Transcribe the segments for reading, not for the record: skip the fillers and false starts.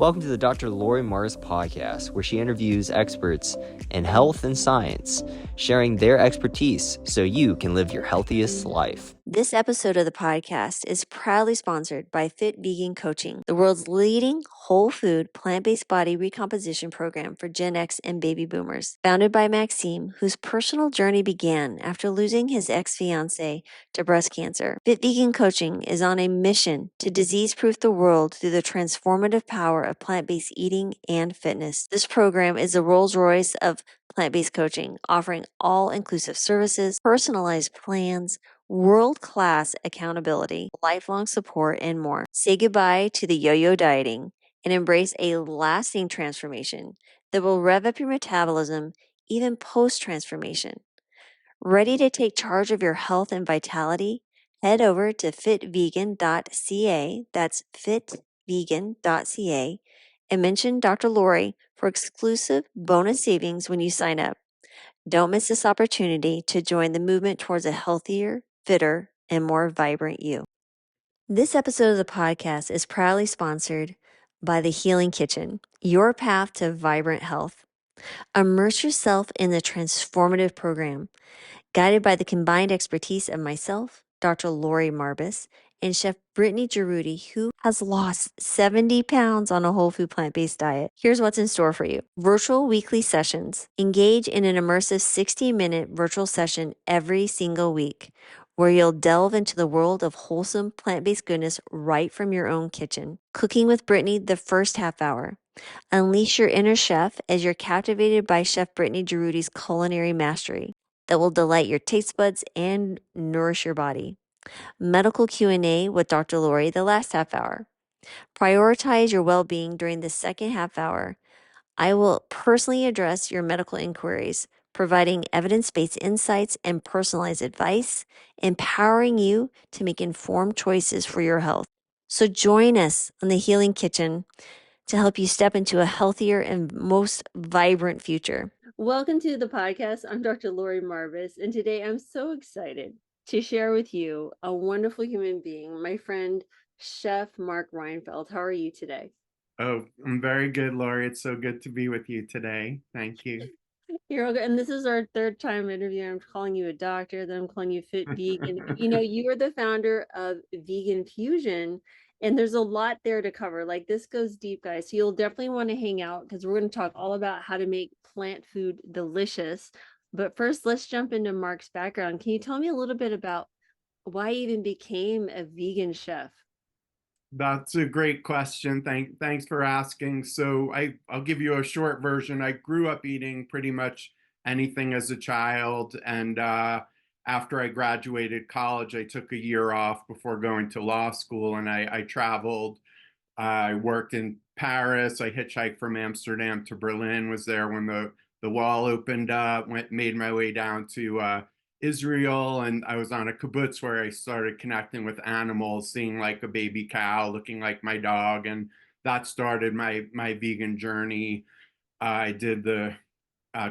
Welcome to the Dr. Lori Mars podcast, where she interviews experts in health and science, sharing their expertise so you can live your healthiest life. This episode of the podcast is proudly sponsored by Fit Vegan Coaching, the world's leading whole food, plant-based body recomposition program for Gen X and baby boomers. Founded by Maxime, whose personal journey began after losing his ex-fiancée to breast cancer, Fit Vegan Coaching is on a mission to disease-proof the world through the transformative power of plant-based eating and fitness. This program is the Rolls-Royce of plant-based coaching, offering all-inclusive services, personalized plans, world-class accountability, lifelong support, and more. Say goodbye to the yo-yo dieting and embrace a lasting transformation that will rev up your metabolism even post-transformation. Ready to take charge of your health and vitality? Head over to fitvegan.ca, that's fitvegan.ca, and mention Dr. Lori for exclusive bonus savings when you sign up. Don't miss this opportunity to join the movement towards a healthier, fitter, and more vibrant you. This episode of the podcast is proudly sponsored by The Healing Kitchen, your path to vibrant health. Immerse yourself in the transformative program, guided by the combined expertise of myself, Dr. Lori Marbus, and Chef Brittany Giroudi, who has lost 70 pounds on a whole food plant-based diet. Here's what's in store for you. Virtual weekly sessions. Engage in an immersive 60-minute virtual session every single week, where you'll delve into the world of wholesome plant-based goodness right from your own kitchen. Cooking with Brittany the first half hour. Unleash your inner chef as you're captivated by Chef Brittany Giroudi's culinary mastery that will delight your taste buds and nourish your body. Medical Q&A with Dr. Lori the last half hour. Prioritize your well-being during the second half hour. I will personally address your medical inquiries, providing evidence-based insights and personalized advice, empowering you to make informed choices for your health. So join us on the Healing Kitchen to help you step into a healthier and most vibrant future. Welcome to the podcast. I'm Dr. Lori Marvis, and today I'm so excited to share with you a wonderful human being, my friend, Chef Mark Reinfeld. How are you today? Oh, I'm very good, Lori. It's so good to be with you today. Thank you. You're okay. And this is our third time interviewing. I'm calling you a doctor, then I'm calling you Fit Vegan. You know, you are the founder of Vegan Fusion, and there's a lot there to cover. Like, this goes deep, guys. So you'll definitely want to hang out because we're going to talk all about how to make plant food delicious. But first, let's jump into Mark's background. Can you tell me a little bit about why you even became a vegan chef? That's a great question. Thanks for asking. So I'll give you a short version. I grew up eating pretty much anything as a child, and after I graduated college, I took a year off before going to law school, and I traveled. I worked in Paris. I hitchhiked from Amsterdam to Berlin. Was there when the wall opened up. Made my way down to Israel, and I was on a kibbutz where I started connecting with animals, seeing like a baby cow looking like my dog, and that started my vegan journey. I did the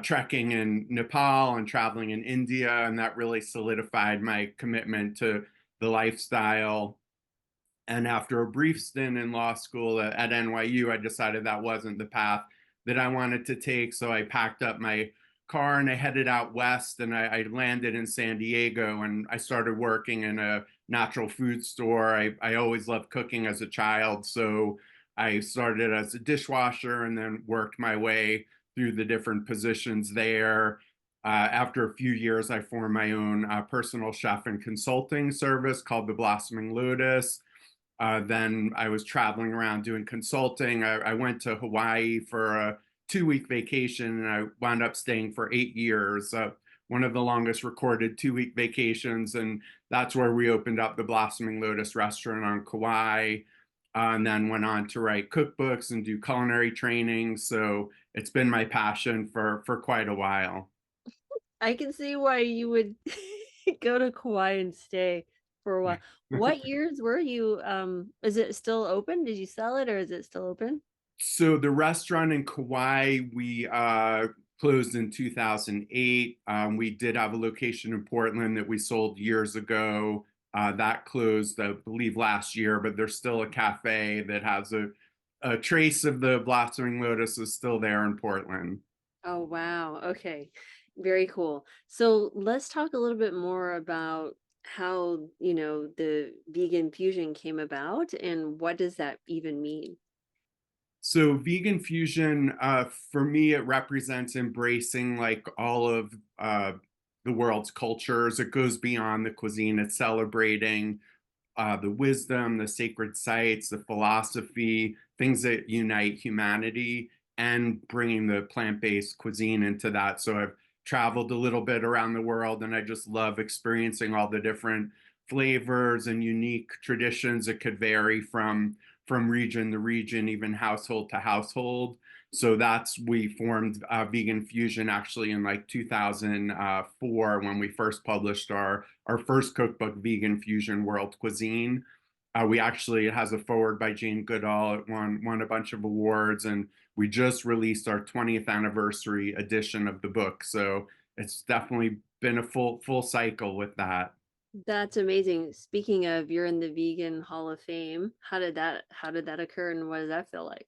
trekking in Nepal and traveling in India, and that really solidified my commitment to the lifestyle. And after a brief stint in law school at NYU, I decided that wasn't the path that I wanted to take. So I packed up my car and I headed out west, and I landed in San Diego, and I started working in a natural food store. I always loved cooking as a child. So I started as a dishwasher and then worked my way through the different positions there. After a few years, I formed my own personal chef and consulting service called The Blossoming Lotus. Then I was traveling around doing consulting. I went to Hawaii for a 2-week vacation, and I wound up staying for 8 years, one of the longest recorded 2-week vacations. And that's where we opened up the Blossoming Lotus restaurant on Kawai, and then went on to write cookbooks and do culinary training. So it's been my passion for quite a while. I can see why you would go to Kauai and stay for a while. What years were you? Is it still open? Did you sell it, or is it still open? So the restaurant in Kauai, we closed in 2008. We did have a location in Portland that we sold years ago. That closed, I believe, last year, but there's still a cafe that has a a trace of the blossoming lotus is still there in Portland. Oh, wow. Okay. Very cool. So let's talk a little bit more about how, the vegan fusion came about and what does that even mean? So vegan fusion, for me, it represents embracing like all of the world's cultures. It goes beyond the cuisine. It's celebrating the wisdom, the sacred sites, the philosophy, things that unite humanity, and bringing the plant-based cuisine into that. So I've traveled a little bit around the world, and I just love experiencing all the different flavors and unique traditions. It could vary from region to region, even household to household. So we formed Vegan Fusion actually in like 2004 when we first published our first cookbook, Vegan Fusion World Cuisine. It has a foreword by Jane Goodall. It won a bunch of awards, and we just released our 20th anniversary edition of the book. So it's definitely been a full cycle with that. That's amazing. Speaking of, you're in the Vegan Hall of Fame. How did that occur and what does that feel like?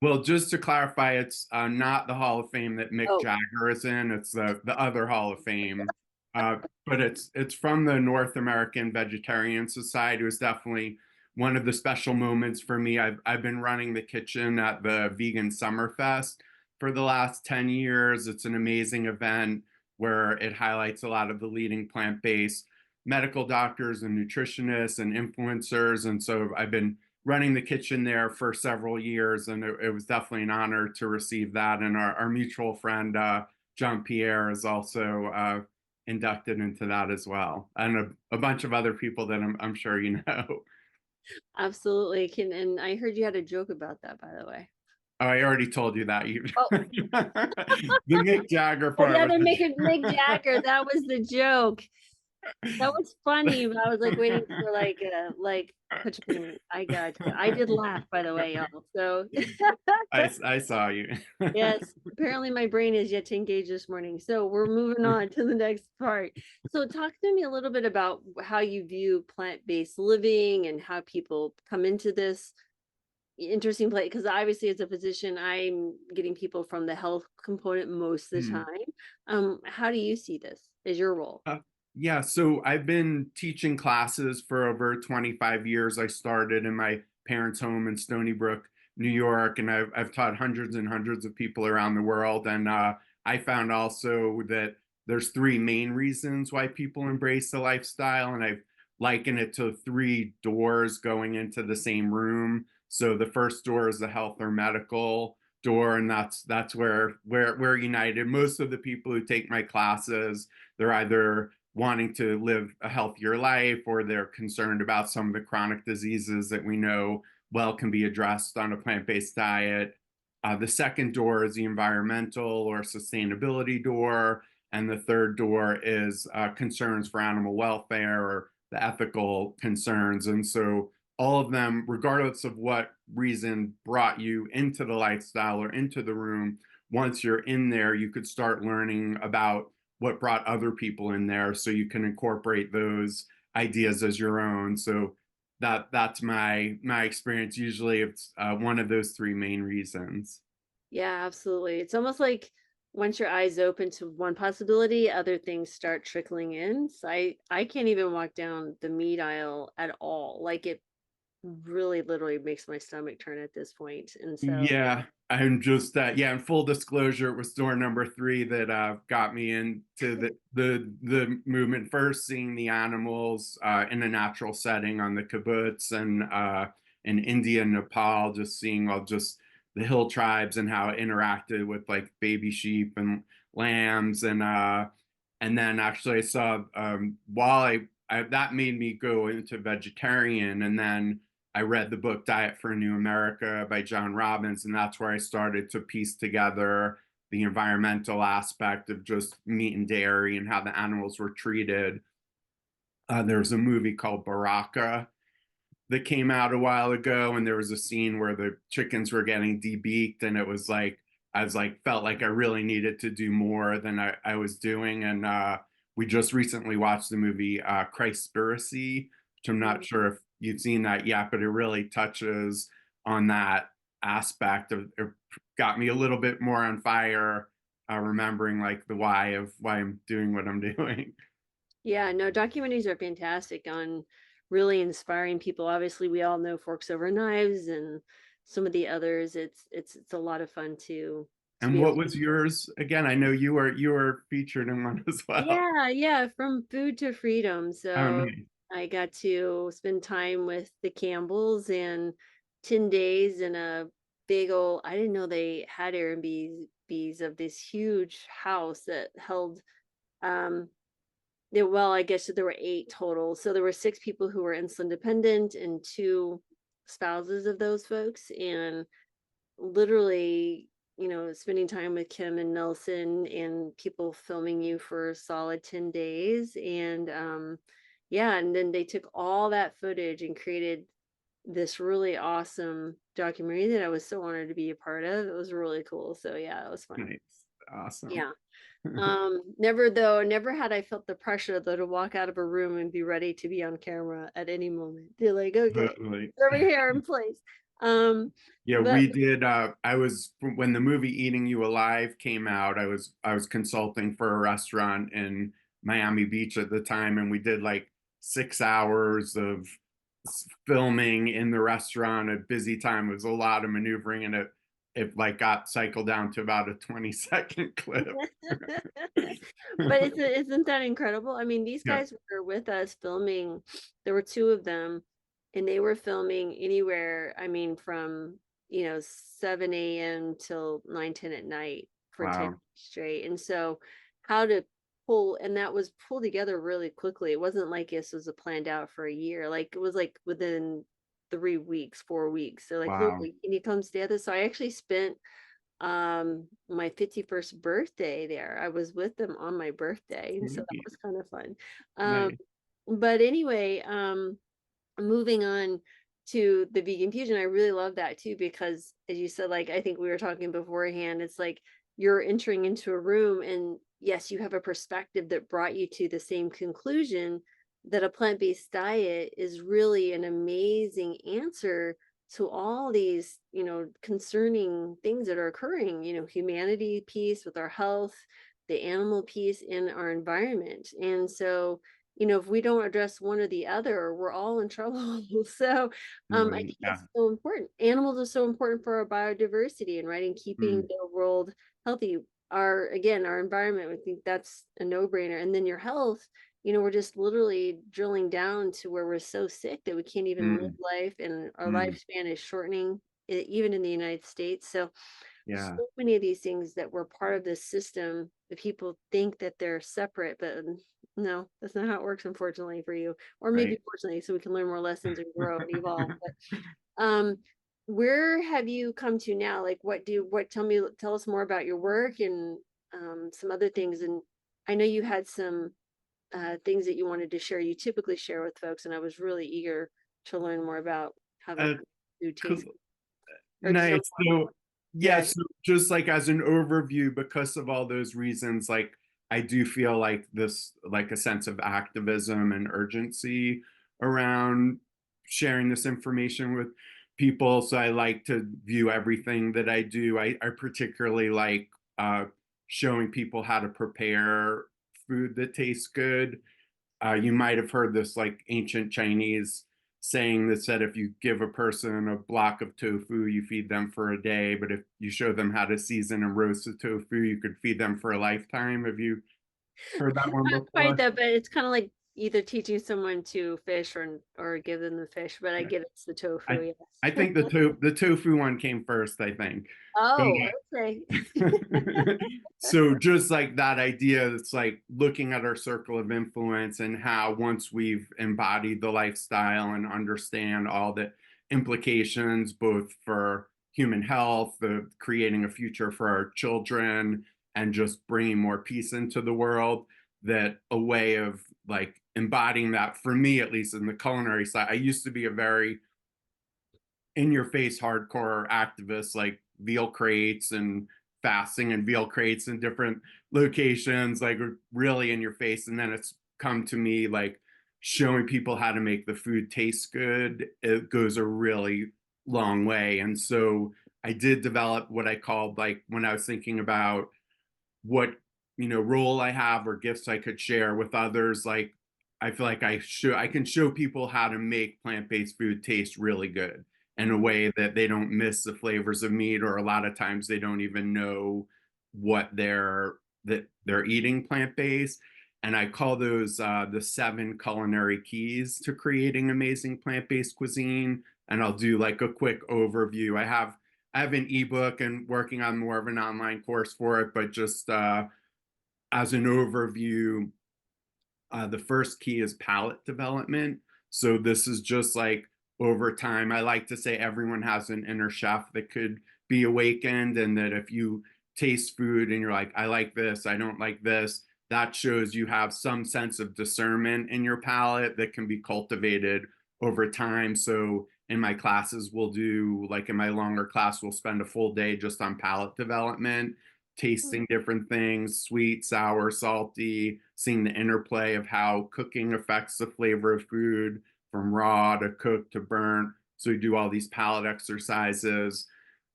Well, just to clarify, it's not the Hall of Fame that Mick Oh, Jagger is in. It's the other Hall of Fame, but it's from the North American Vegetarian Society. It was definitely one of the special moments for me. I've been running the kitchen at the Vegan Summerfest for the last 10 years. It's an amazing event where it highlights a lot of the leading plant-based medical doctors and nutritionists and influencers. And so I've been running the kitchen there for several years, and it was definitely an honor to receive that. And our mutual friend John Pierre is also inducted into that as well, and a bunch of other people that I'm sure you know. absolutely. And I heard you had a joke about that, by the way. Oh, I already told you that. You Oh, the Mick Jagger oh part yeah, was they're making Mick the Jagger. That was the joke. That was funny, but I was like waiting for like punching. I got you. I did laugh, by the way, y'all. So I saw you. yes, apparently my brain is yet to engage this morning. So we're moving on to the next part. So talk to me a little bit about how you view plant-based living and how people come into this interesting place. Because obviously, as a physician, I'm getting people from the health component most of the Hmm. time. How do you see this as your role? Uh, yeah, so I've been teaching classes for over 25 years. I started in my parents' home in Stony Brook, New York, and I've taught hundreds and hundreds of people around the world. And I found also that there's three main reasons why people embrace the lifestyle, and I've likened it to three doors going into the same room. So the first door is the health or medical door, and that's where we're united. Most of the people who take my classes, they're either wanting to live a healthier life or they're concerned about some of the chronic diseases that we know well can be addressed on a plant-based diet. The second door is the environmental or sustainability door. And the third door is concerns for animal welfare or the ethical concerns. And so all of them, regardless of what reason brought you into the lifestyle or into the room, once you're in there, you could start learning about what brought other people in there so you can incorporate those ideas as your own. So that's my experience. Usually it's one of those three main reasons. Yeah, absolutely. It's almost like once your eyes open to one possibility, other things start trickling in. So I can't even walk down the meat aisle at all. Like it really literally makes my stomach turn at this point. And so, Yeah, I'm just yeah. In full disclosure, it was door number three that got me into the movement. First, seeing the animals in a natural setting on the kibbutz and in India and Nepal, just seeing all just the hill tribes and how it interacted with like baby sheep and lambs, and then actually I saw while that made me go into vegetarian, and then I read the book Diet for a New America by John Robbins, and that's where I started to piece together the environmental aspect of just meat and dairy and how the animals were treated. There's a movie called Baraka that came out a while ago, and there was a scene where the chickens were getting debeaked, and it was like I was like felt like I really needed to do more than I was doing. And we just recently watched the movie Christspiracy, which I'm not sure if you've seen that yet, but it really touches on that aspect of it got me a little bit more on fire, remembering like the why of why I'm doing what I'm doing. Yeah, no, documentaries are fantastic on really inspiring people. Obviously, we all know Forks Over Knives and some of the others. It's a lot of fun to And be able what to. was yours again? I know you were featured in one as well. Yeah, yeah, from food to freedom. Oh, So nice. I got to spend time with the Campbells and 10 days in a big old, I didn't know they had Airbnbs of this huge house that held um well, I guess there were 8 total. So there were 6 people who were insulin dependent and 2 spouses of those folks. And literally, spending time with Kim and Nelson and people filming you for a solid 10 days. And yeah, and then they took all that footage and created this really awesome documentary that I was so honored to be a part of. It was really cool. So yeah, it was fun. Nice. Awesome. Yeah. Never had I felt the pressure though to walk out of a room and be ready to be on camera at any moment. They're like, okay, Totally. over here in place. Um, Yeah, but we did. I was when the movie Eating You Alive came out. I was consulting for a restaurant in Miami Beach at the time, and we did like 6 hours of filming in the restaurant at busy time. It was a lot of maneuvering, and it like got cycled down to about a 20-second clip. but isn't that incredible? I mean, these Yeah. guys were with us filming. There were 2 of them, and they were filming anywhere, I mean, from 7 a.m. till 9, 10 at night for 10 Wow. days straight. And so how to pull, and that was pulled together really quickly. It wasn't like this was a planned out for a year. Like it was like within 3 weeks, 4 weeks. So like, Wow. literally, can you come stay with us? So I actually spent my 51st birthday there. I was with them on my birthday, and so that was kind of fun. Um Nice. but anyway, moving on to the vegan fusion, I really love that too, because as you said, like I think we were talking beforehand, it's like you're entering into a room and yes, you have a perspective that brought you to the same conclusion that a plant-based diet is really an amazing answer to all these, concerning things that are occurring, humanity piece with our health, the animal piece in our environment. And so if we don't address one or the other, we're all in trouble. So I Right. think Yeah. it's so important. Animals are so important for our biodiversity and right, and keeping Mm, the world healthy. Our environment, I think that's a no-brainer. And then your health, we're just literally drilling down to where we're so sick that we can't even live mm, life, and our mm. lifespan is shortening, even in the United States. So Yeah. many of these things that were part of this system that people think that they're separate, but no, that's not how it works, unfortunately for you, or maybe Right. fortunately, so we can learn more lessons and grow and evolve. But where have you come to now? Like, tell us more about your work and some other things. And I know you had some things that you wanted to share. You typically share with folks, and I was really eager to learn more about how the Uh, food cool. tastes. Or just Nice. So, yeah, yeah. so just like as an overview, because of all those reasons, like I do feel like this, like a sense of activism and urgency around sharing this information with people. So I like to view everything that I do. I particularly like uh, showing people how to prepare food that tastes good. You might have heard this like ancient Chinese saying that said if you give a person a block of tofu, you feed them for a day, but if you show them how to season and roast the tofu, you could feed them for a lifetime. Have you heard that one Not quite before? that, but it's kind of like either teaching someone to fish or give them the fish, but I get it's the I tofu, I yes. think the tofu one came first, I think. But Oh, okay. so just like that idea, it's like looking at our circle of influence and how once we've embodied the lifestyle and understand all the implications, both for human health, the creating a future for our children, and just bringing more peace into the world, that a way of like embodying that for me, at least in the culinary side, I used to be a very in your face hardcore activists like veal crates and fasting and veal crates in different locations, like really in your face. And then it's come to me like showing people how to make the food taste good. It goes a really long way. And so I did develop what I called, like, when I was thinking about what, role I have or gifts I could share with others, like, I feel like I can show people how to make plant-based food taste really good in a way that they don't miss the flavors of meat, or a lot of times they don't even know what they're eating plant-based. And I call those the 7 culinary keys to creating amazing plant-based cuisine. And I'll do like a quick overview. I have an ebook and working on more of an online course for it, but just as an overview, the first key is palate development. So this is just like, over time, I like to say everyone has an inner chef that could be awakened, and that if you taste food and you're like, I like this, I don't like this, that shows you have some sense of discernment in your palate that can be cultivated over time. So in my classes, we'll do, like in my longer class, we'll spend a full day just on palate development, tasting different things, sweet, sour, salty, seeing the interplay of how cooking affects the flavor of food, from raw to cooked to burnt. So we do all these palate exercises.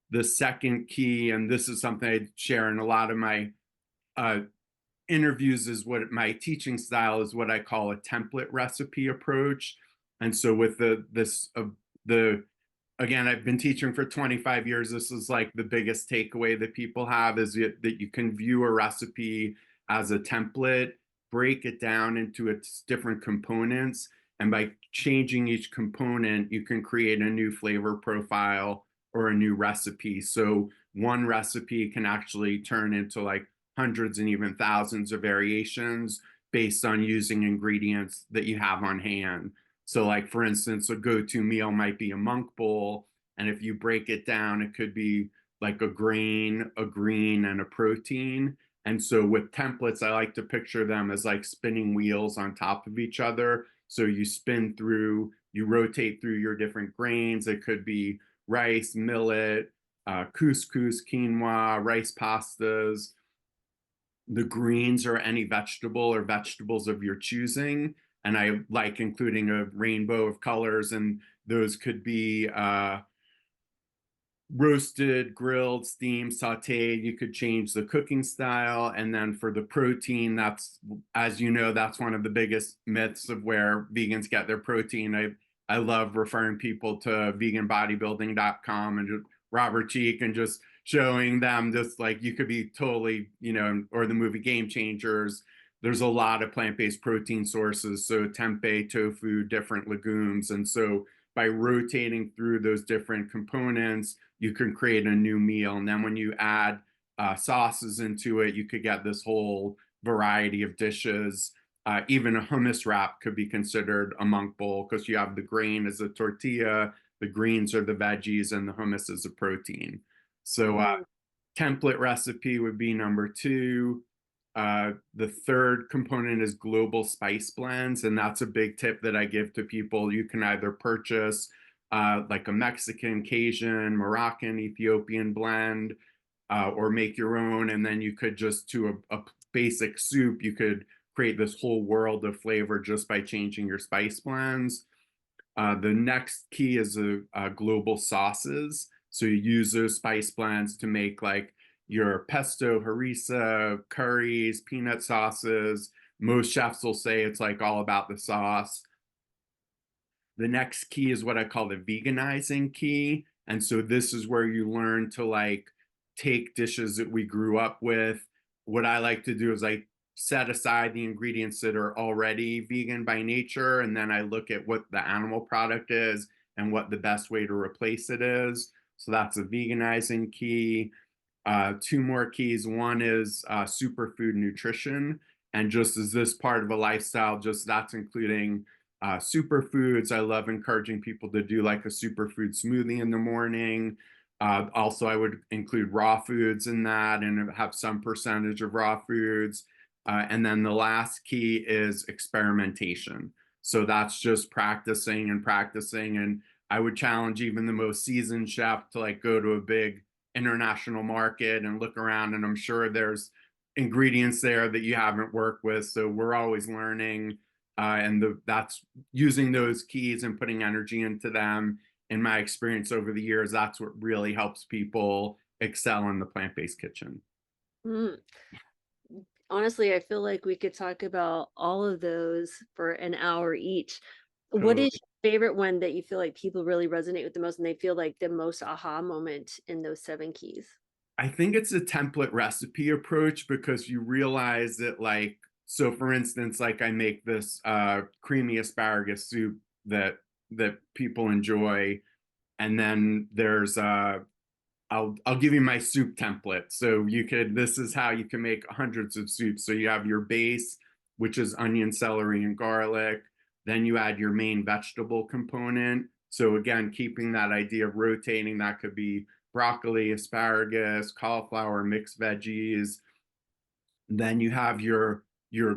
The second key, and this is something I share in a lot of my uh, interviews, is what my teaching style is, what I call a template recipe approach. And so with the again, I've been teaching for 25 years. This is like the biggest takeaway that people have, is that you can view a recipe as a template, break it down into its different components, and by changing each component, you can create a new flavor profile or a new recipe. So one recipe can actually turn into like hundreds and even thousands of variations based on using ingredients that you have on hand. So like, for instance, a go-to meal might be a monk bowl. And if you break it down, it could be like a grain, a green, and a protein. And so with templates, I like to picture them as like spinning wheels on top of each other. So you spin through, you rotate through your different grains. It could be rice, millet, couscous, quinoa, rice pastas. The greens are any vegetable or vegetables of your choosing. And I like including a rainbow of colors, and those could be roasted, grilled, steamed, sauteed. You could change the cooking style. And then for the protein, that's, as you know, that's one of the biggest myths of where vegans get their protein. I love referring people to veganbodybuilding.com and Robert Cheek, and just showing them just like, you could be totally, or the movie Game Changers. There's a lot of plant-based protein sources. So tempeh, tofu, different legumes. And so by rotating through those different components, you can create a new meal. And then when you add sauces into it, you could get this whole variety of dishes. Even a hummus wrap could be considered a monk bowl, because you have the grain as a tortilla, the greens are the veggies, and the hummus is a protein. So template recipe would be number 2. The third component is global spice blends, and that's a big tip that I give to people. You can either purchase like a Mexican, Cajun, Moroccan, Ethiopian blend, or make your own. And then you could just, to a basic soup, you could create this whole world of flavor just by changing your spice blends. The next key is global sauces. So you use those spice blends to make like your pesto, harissa, curries, peanut sauces. Most chefs will say it's like all about the sauce. The next key is what I call the veganizing key. And so this is where you learn to like take dishes that we grew up with. What I like to do is I set aside the ingredients that are already vegan by nature, and then I look at what the animal product is and what the best way to replace it is. So that's a veganizing key. 2 more keys. One is superfood nutrition. And just as this part of a lifestyle, just that's including superfoods. I love encouraging people to do like a superfood smoothie in the morning. Also, I would include raw foods in that and have some percentage of raw foods. And then the last key is experimentation. So that's just practicing and practicing. And I would challenge even the most seasoned chef to like go to a big international market and look around, and I'm sure there's ingredients there that you haven't worked with. So we're always learning, and that's using those keys and putting energy into them in my experience over the years, that's what really helps people excel in the plant-based kitchen. Mm. Honestly, I feel like we could talk about all of those for an hour each. What is Totally. your favorite one that you feel like people really resonate with the most and they feel like the most aha moment in those 7 keys? I think it's a template recipe approach because you realize that, like, so for instance, like I make this creamy asparagus soup that people enjoy, and then there's I'll give you my soup template. So you could, this is how you can make hundreds of soups. So you have your base, which is onion, celery, and garlic. Then you add your main vegetable component. So again, keeping that idea of rotating, that could be broccoli, asparagus, cauliflower, mixed veggies. Then you have your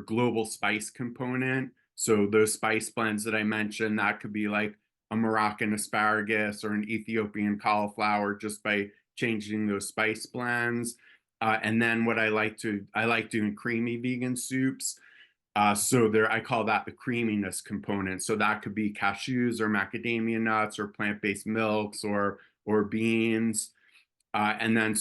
global spice component. So those spice blends that I mentioned, that could be like a Moroccan asparagus or an Ethiopian cauliflower, just by changing those spice blends. And then what I like doing creamy vegan soups. So there, I call that the creaminess component. So that could be cashews or macadamia nuts or plant-based milks or beans. And then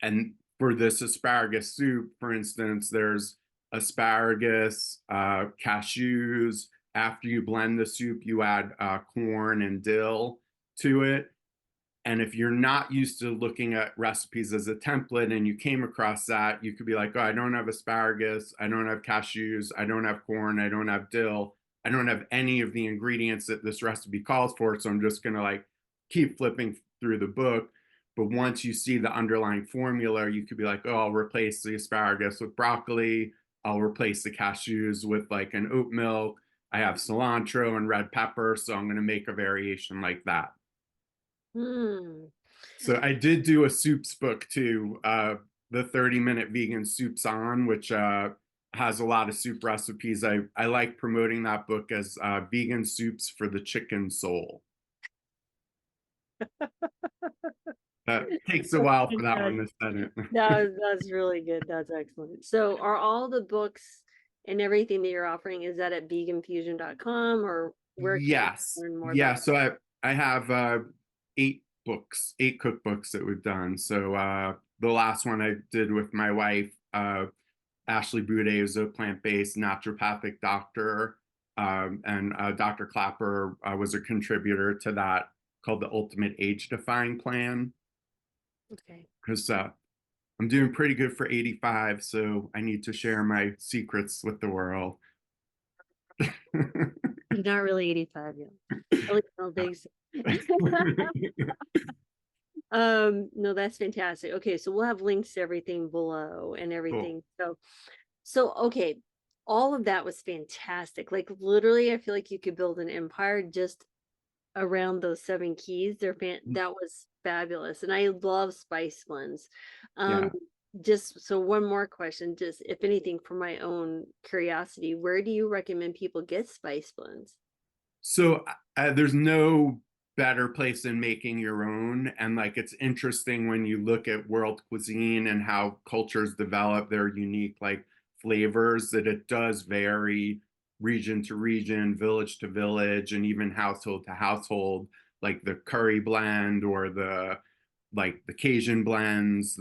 and for this asparagus soup, for instance, there's asparagus, cashews. After you blend the soup, you add corn and dill to it. And if you're not used to looking at recipes as a template and you came across that, you could be like, oh, I don't have asparagus, I don't have cashews, I don't have corn, I don't have dill, I don't have any of the ingredients that this recipe calls for. So I'm just going to like keep flipping through the book. But once you see the underlying formula, you could be like, oh, I'll replace the asparagus with broccoli. I'll replace the cashews with like an oat milk. I have cilantro and red pepper. So I'm going to make a variation like that. Hmm. So I did do a soups book too, the 30-minute vegan soups on, which has a lot of soup recipes. I like promoting that book as vegan soups for the chicken soul. That takes a That's while for that one fantastic. to set it. That's really good. That's excellent. So are all the books and everything that you're offering, is that at veganfusion.com or where can people Yes. learn more Yeah. about So I have 8 books, 8 cookbooks that we've done. So the last one I did with my wife, Ashley Boudet, is a plant-based naturopathic doctor. And Dr. Clapper was a contributor to that, called the Ultimate Age Defying Plan. Okay. Because I'm doing pretty good for 85, so I need to share my secrets with the world. You're not really 85 yet. At least I don't think so. No, that's fantastic. Okay, so we'll have links to everything below and Cool. everything. So okay, all of that was fantastic. Like literally, I feel like you could build an empire just around those 7 keys. That was fabulous. And I love spice blends. Um, Yeah. just so one more question, just if anything, for my own curiosity, where do you recommend people get spice blends? So there's no better place than making your own. And like, it's interesting when you look at world cuisine and how cultures develop their unique like flavors, that it does vary region to region, village to village, and even household to household. Like the curry blend or the Cajun blends,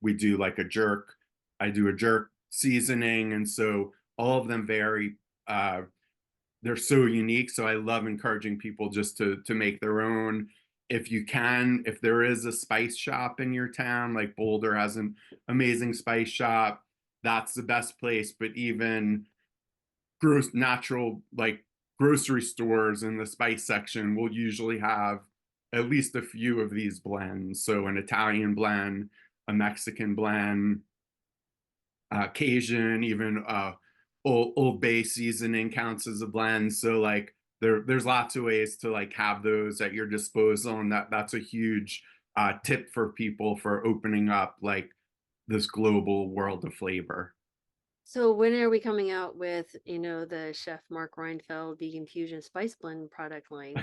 we do like a jerk. I do a jerk seasoning. And so all of them vary. They're so unique. So I love encouraging people just to make their own. If you can, if there is a spice shop in your town, like Boulder has an amazing spice shop, that's the best place. But even natural like grocery stores in the spice section will usually have at least a few of these blends. So an Italian blend, a Mexican blend, Cajun, even Old Bay seasoning counts as a blend. So like there's lots of ways to like have those at your disposal, and that's a huge tip for people for opening up like this global world of flavor. So when are we coming out with, the Chef Mark Reinfeld Vegan Fusion Spice Blend product line?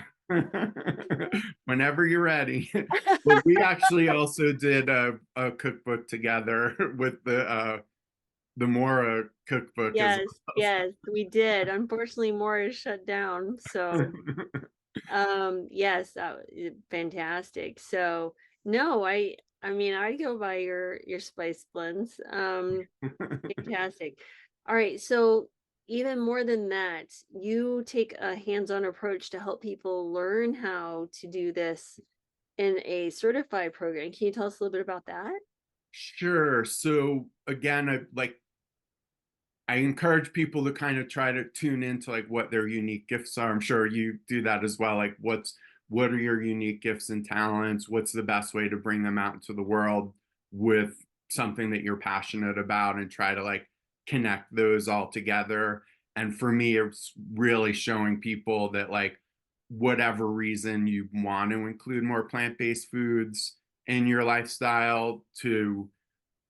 Whenever you're ready. But we actually also did a cookbook together with the Mora cookbook as Yes, well. yes, we did. Unfortunately, more is shut down. So Yes, fantastic. So no, I mean, I go by your spice blends. Fantastic. All right, so even more than that, you take a hands-on approach to help people learn how to do this in a certified program. Can you tell us a little bit about that? Sure. So again, I encourage people to kind of try to tune into like what their unique gifts are. I'm sure you do that as well. Like what are your unique gifts and talents? What's the best way to bring them out into the world with something that you're passionate about, and try to like connect those all together. And for me, it's really showing people that like whatever reason you want to include more plant-based foods in your lifestyle, to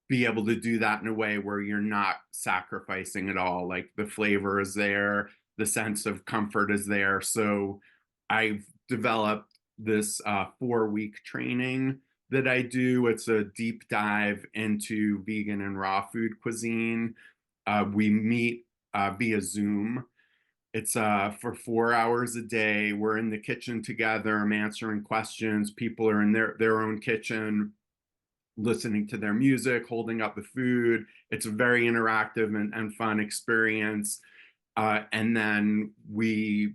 be able to do that in a way where you're not sacrificing at all. Like the flavor is there, the sense of comfort is there. So I've developed this 4-week training that I do. It's a deep dive into vegan and raw food cuisine. We meet via Zoom. It's for 4 hours a day. We're in the kitchen together. I'm answering questions. People are in their own kitchen, listening to their music, holding up the food. It's a very interactive and fun experience. And then we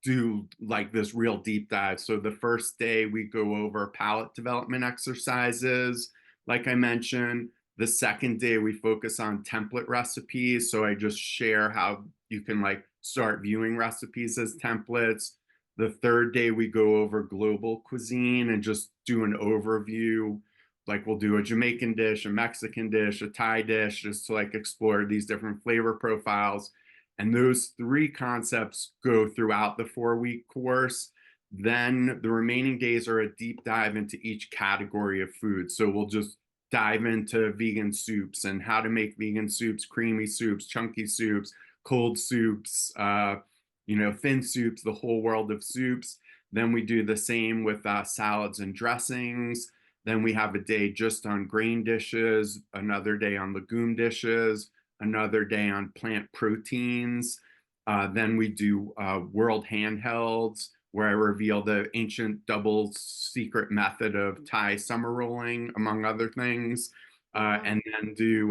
do like this real deep dive. So the first day we go over palate development exercises, like I mentioned. The second day we focus on template recipes. So I just share how you can like start viewing recipes as templates. The third day we go over global cuisine and just do an overview. Like we'll do a Jamaican dish, a Mexican dish, a Thai dish, just to like explore these different flavor profiles. And those 3 concepts go throughout the 4-week course. Then the remaining days are a deep dive into each category of food. So we'll just dive into vegan soups and how to make vegan soups, creamy soups, chunky soups, cold soups, thin soups, the whole world of soups. Then we do the same with salads and dressings. Then we have a day just on grain dishes, another day on legume dishes, another day on plant proteins. Then we do world handhelds, where I reveal the ancient double secret method of Thai summer rolling, among other things. Wow. And then do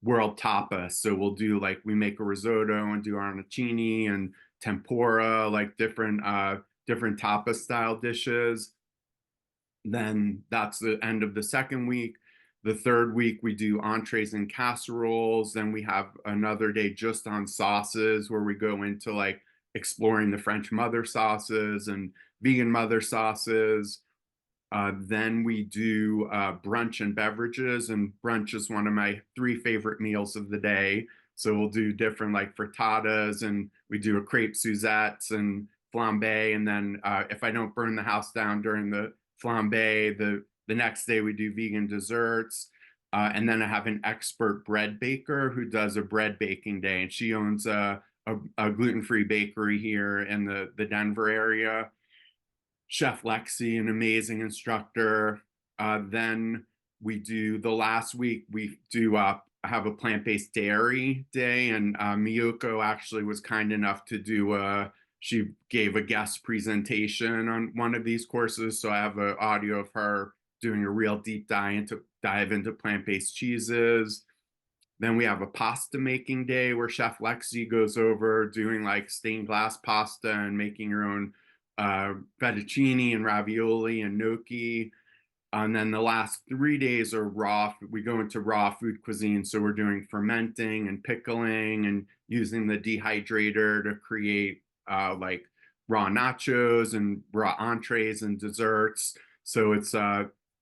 world tapas. So we'll do like we make a risotto and do arancini and tempura, like different tapas style dishes. Then that's the end of the second week. The third week, we do entrees and casseroles. Then we have another day just on sauces, where we go into like exploring the French mother sauces and vegan mother sauces. Then we do brunch and beverages, and brunch is one of my 3 favorite meals of the day. So we'll do different like frittatas, and we do a crepe Suzette and flambe. And then if I don't burn the house down during the flambe, the next day we do vegan desserts. And then I have an expert bread baker who does a bread baking day, and she owns a gluten-free bakery here in the Denver area. Chef Lexi, an amazing instructor. Then we do the last week, we do have a plant-based dairy day, and Miyoko actually was kind enough to she gave a guest presentation on one of these courses. So I have an audio of her doing a real deep dive into plant-based cheeses. Then we have a pasta making day where Chef Lexi goes over doing like stained glass pasta and making your own fettuccine and ravioli and gnocchi. And then the last 3 days are raw. We go into raw food cuisine. So we're doing fermenting and pickling and using the dehydrator to create like raw nachos and raw entrees and desserts. So it's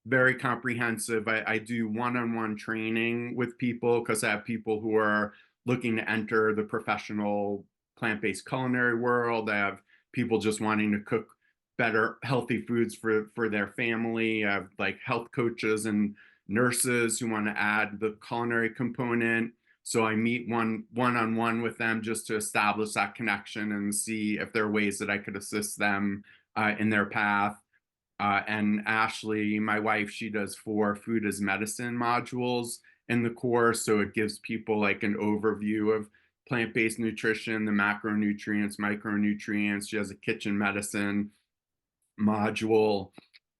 very comprehensive. I do one-on-one training with people because I have people who are looking to enter the professional plant-based culinary world. I have people just wanting to cook better healthy foods for their family. I have like health coaches and nurses who want to add the culinary component. So I meet on one with them just to establish that connection and see if there are ways that I could assist them in their path. And Ashley, my wife, she does 4 food as medicine modules in the course. So it gives people like an overview of plant-based nutrition, the macronutrients, micronutrients. She has a kitchen medicine module.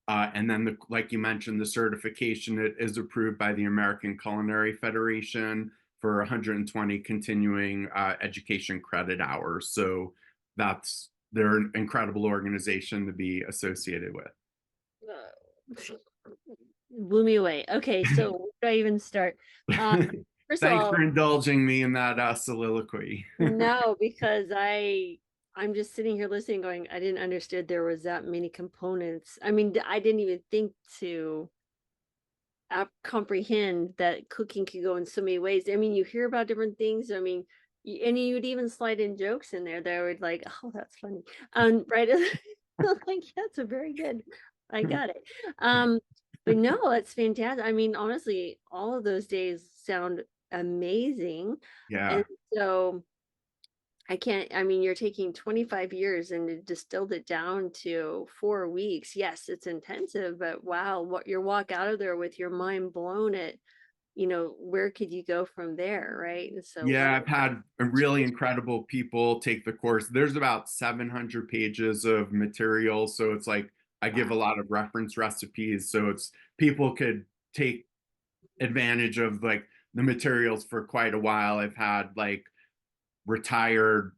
And then, like you mentioned, the certification, it is approved by the American Culinary Federation for 120 continuing education credit hours. So they're an incredible organization to be associated with. Blew me away. Okay, so where do I even start? First of Thanks all, for indulging me in that soliloquy. no, because I'm just sitting here listening, going, I didn't understand there was that many components. I mean, I didn't even think to comprehend that cooking could go in so many ways. I mean, you hear about different things. I mean, and you'd even slide in jokes in there that would like, oh, that's funny. Right. Like, that's a very good. I got it. But no, it's fantastic. I mean, honestly, all of those days sound amazing. Yeah. And so I mean, you're taking 25 years and it distilled it down to 4 weeks. Yes, it's intensive, but wow, what your walk out of there with your mind blown at, where could you go from there, right? And so, Yeah, wow. I've had really incredible people take the course. There's about 700 pages of material. So it's like I give a lot of reference recipes. So it's people could take advantage of like the materials for quite a while. I've had like retired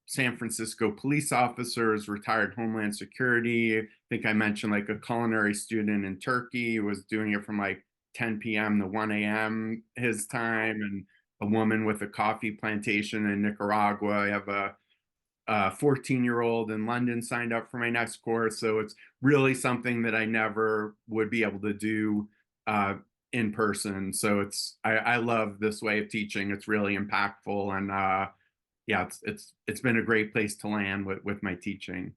San Francisco police officers, retired Homeland Security. I think I mentioned like a culinary student in Turkey was doing it from like 10 p.m. to 1 a.m. his time, and a woman with a coffee plantation in Nicaragua. I have a 14-year-old in London signed up for my next course. So it's really something that I never would be able to do in person. So I love this way of teaching. It's really impactful, and yeah, it's been a great place to land with my teaching.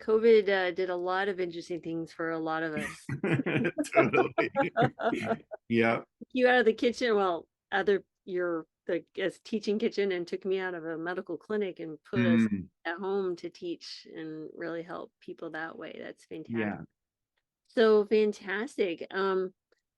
COVID did a lot of interesting things for a lot of us. Totally. Yeah. You out of the kitchen, well, the as teaching kitchen, and took me out of a medical clinic and put us at home to teach and really help people that way. That's fantastic. Yeah. So fantastic.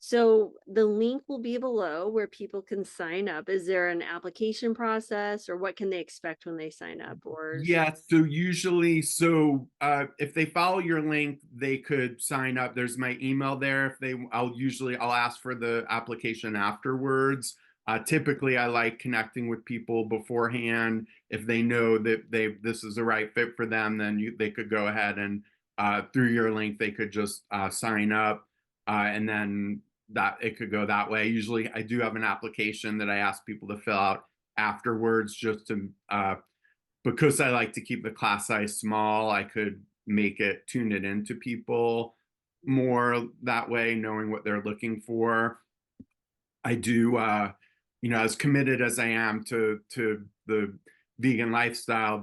So the link will be below where people can sign up. Is there an application process, or what can they expect when they sign up? Or Yeah, so usually, if they follow your link, they could sign up. There's my email there. I'll ask for the application afterwards. Typically, I like connecting with people beforehand. If they know that this is the right fit for them, then they could go ahead and through your link, they could just sign up, and then that it could go that way. Usually, I do have an application that I ask people to fill out afterwards, just to because I like to keep the class size small. I could tune it into people more that way, knowing what they're looking for. I do, as committed as I am to the vegan lifestyle,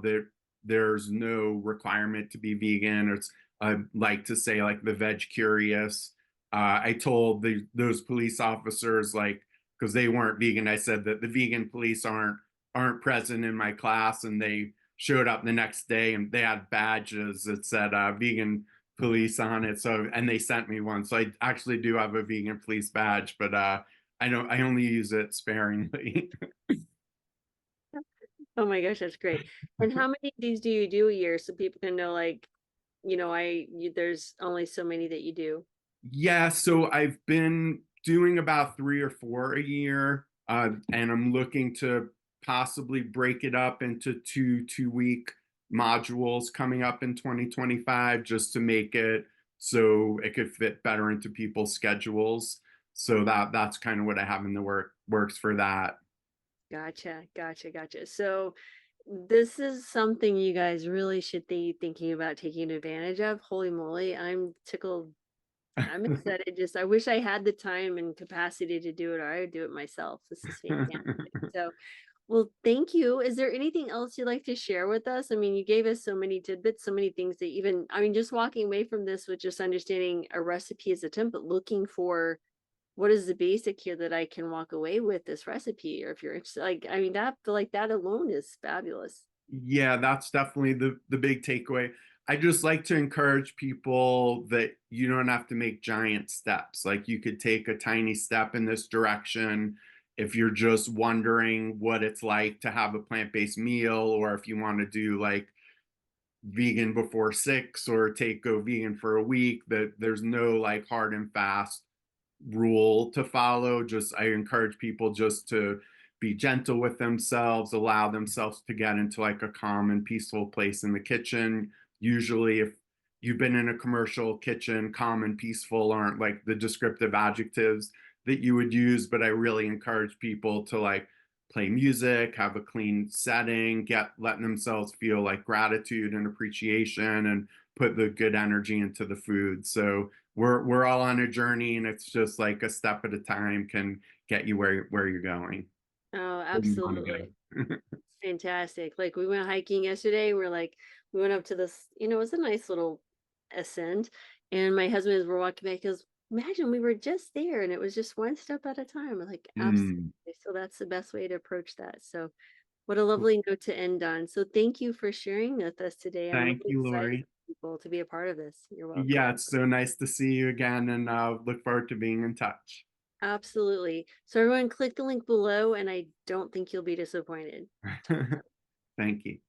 there's no requirement to be vegan. I like to say like the veg curious. I told those police officers, like, because they weren't vegan, I said that the vegan police aren't present in my class, and they showed up the next day and they had badges that said vegan police on it. So, and they sent me one. So I actually do have a vegan police badge, but I only use it sparingly. oh my gosh, that's great. And how many of these do you do a year, so people can know, like, there's only so many that you do? Yeah, so I've been doing about 3 or 4 a year, and I'm looking to possibly break it up into 2-week modules coming up in 2025, just to make it so it could fit better into people's schedules. So that's kind of what I have in the works for that. Gotcha. So this is something you guys really should be thinking about taking advantage of. Holy moly, I'm tickled. I'm excited. Just I wish I had the time and capacity to do it, or I would do it myself. This is fantastic. So, well, thank you. Is there anything else you'd like to share with us? I mean, you gave us so many tidbits, so many things that just walking away from this with just understanding a recipe as a template, looking for what is the basic here that I can walk away with this recipe, or if you're interested, that alone is fabulous. Yeah, that's definitely the big takeaway. I just like to encourage people that you don't have to make giant steps. Like, you could take a tiny step in this direction if you're just wondering what it's like to have a plant-based meal, or if you want to do like vegan before 6 or go vegan for a week, that there's no like hard and fast rule to follow. Just I encourage people just to be gentle with themselves, allow themselves to get into like a calm and peaceful place in the kitchen. Usually if you've been in a commercial kitchen, calm and peaceful aren't like the descriptive adjectives that you would use, but I really encourage people to like play music, have a clean setting, letting themselves feel like gratitude and appreciation, and put the good energy into the food. So we're all on a journey, and it's just like a step at a time can get you where you're going, Oh, where you want to absolutely. go. Fantastic. Like we went hiking yesterday. We went up to this, it was a nice little ascent. And my husband, as we're walking back, goes, imagine we were just there and it was just one step at a time. I'm like, absolutely. Mm, So that's the best way to approach that. So what a lovely note to end on. So thank you for sharing with us today. I'm thank really you, excited Lori. for people to be a part of this. You're welcome. Yeah, it's so nice to see you again, and look forward to being in touch. Absolutely. So everyone click the link below and I don't think you'll be disappointed. Thank you.